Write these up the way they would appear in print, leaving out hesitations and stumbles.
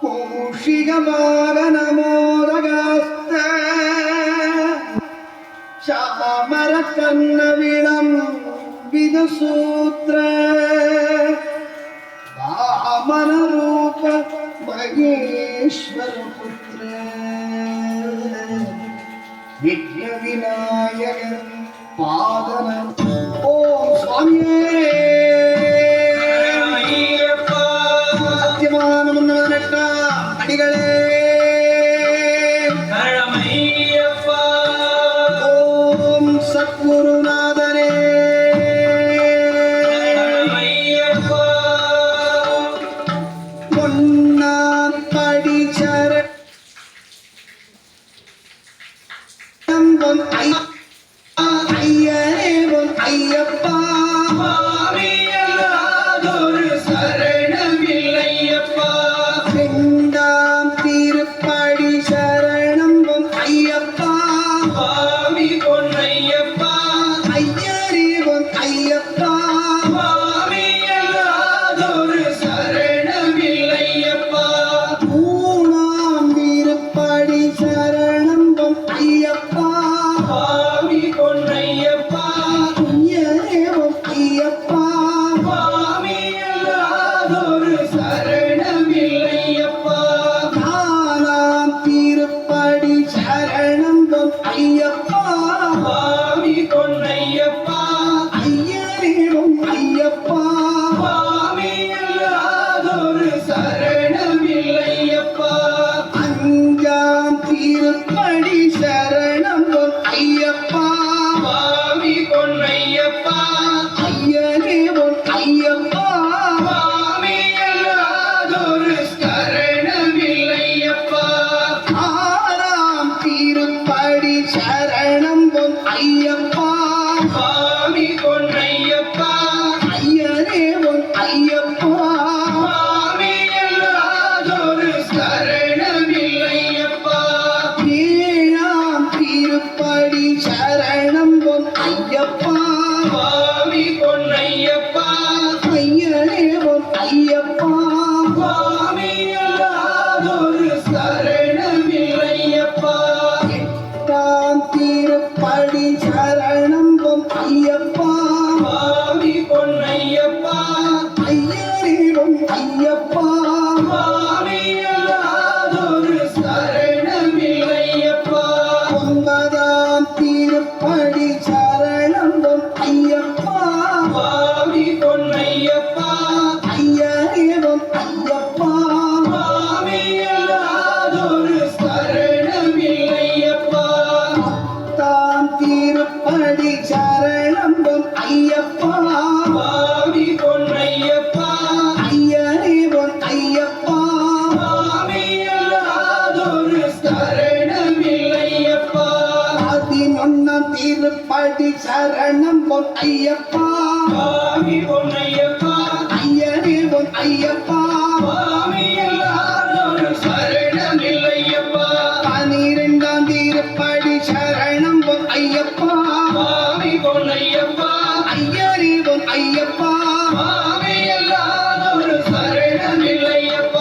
மூஷிகமாகனமோதகாஸ்த சாமரக்கன்னவிளம் விதுசூத்ர வாமனரூப மகேஸ்வர புத்திர விக்ன விநாயகன் பாதனம். ஓம் சுவாமியே சத்தியமான முன்னவனட்ட அடிகளே ஓம் சத்குருநாதரே பொன்னான் படிச்சர ஐயரே பொன் ஐயப்பா சரணம் பொன் ஐயப்பா பொன் ஐயப்பா ஐயரே பொன் ஐயப்பா சரணம் இல்லையப்பா 12ஆம் திருப்படி சரணம் பொன் ஐயப்பா பொன் ஐயப்பா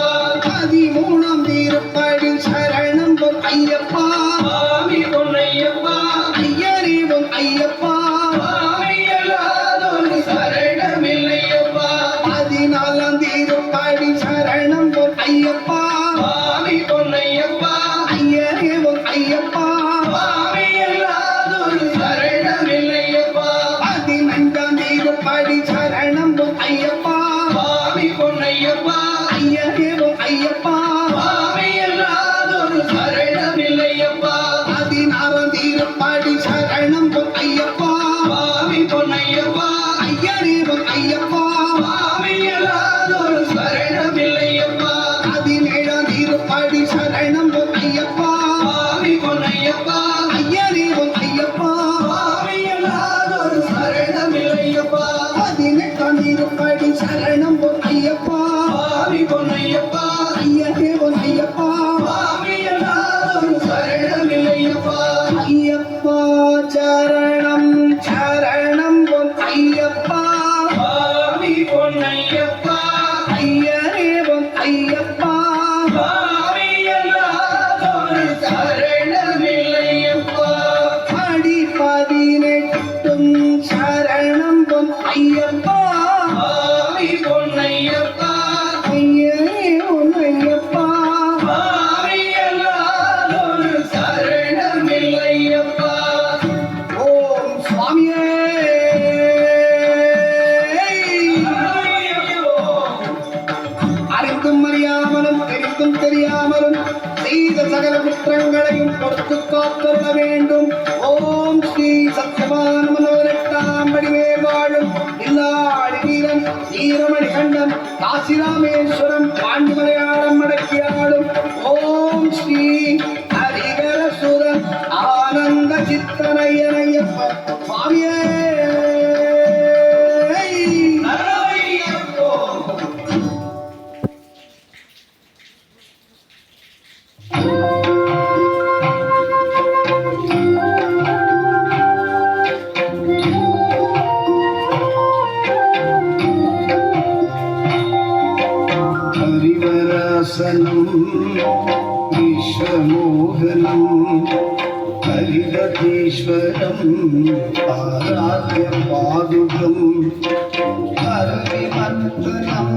ஐயரே பொன் ஐயப்பா சரணம் இல்லையப்பா 13ஆம் திருப்படி சரணம் பொன் ஐயப்பா பொன் ஐயப்பா ஐயரே பொன் ஐயப்பா ஐயப்பா ஐயப்பா ஐயனே உன் ஐயப்பா மாறியல்லாதொரு சரணமில்லையப்பா ஓம் சுவாமியே அறிந்தும் அறியாமலும் தெரிந்தும் தெரியாமலும் செய்த சகல குற்றங்களையும் பொறுத்து காத்தருள வேண்டும். ஓம் ஸ்ரீ சத்யவான் மனோரெட்டாம் படிவே வாழும் இல்லாடி வீரன் வீரமணி கண்டன் காசிராமேஸ்வரம் பாண்டி மலையாளம் அடக்கியாடும் ஓம் ஸ்ரீ ஹரிகரசுரன் ஆனந்த சித்தனையனையப்ப சுவாமியே विश्वमोहनं हरिदतीश्वरम् आराध्य पादुकम् हरिमर्दनं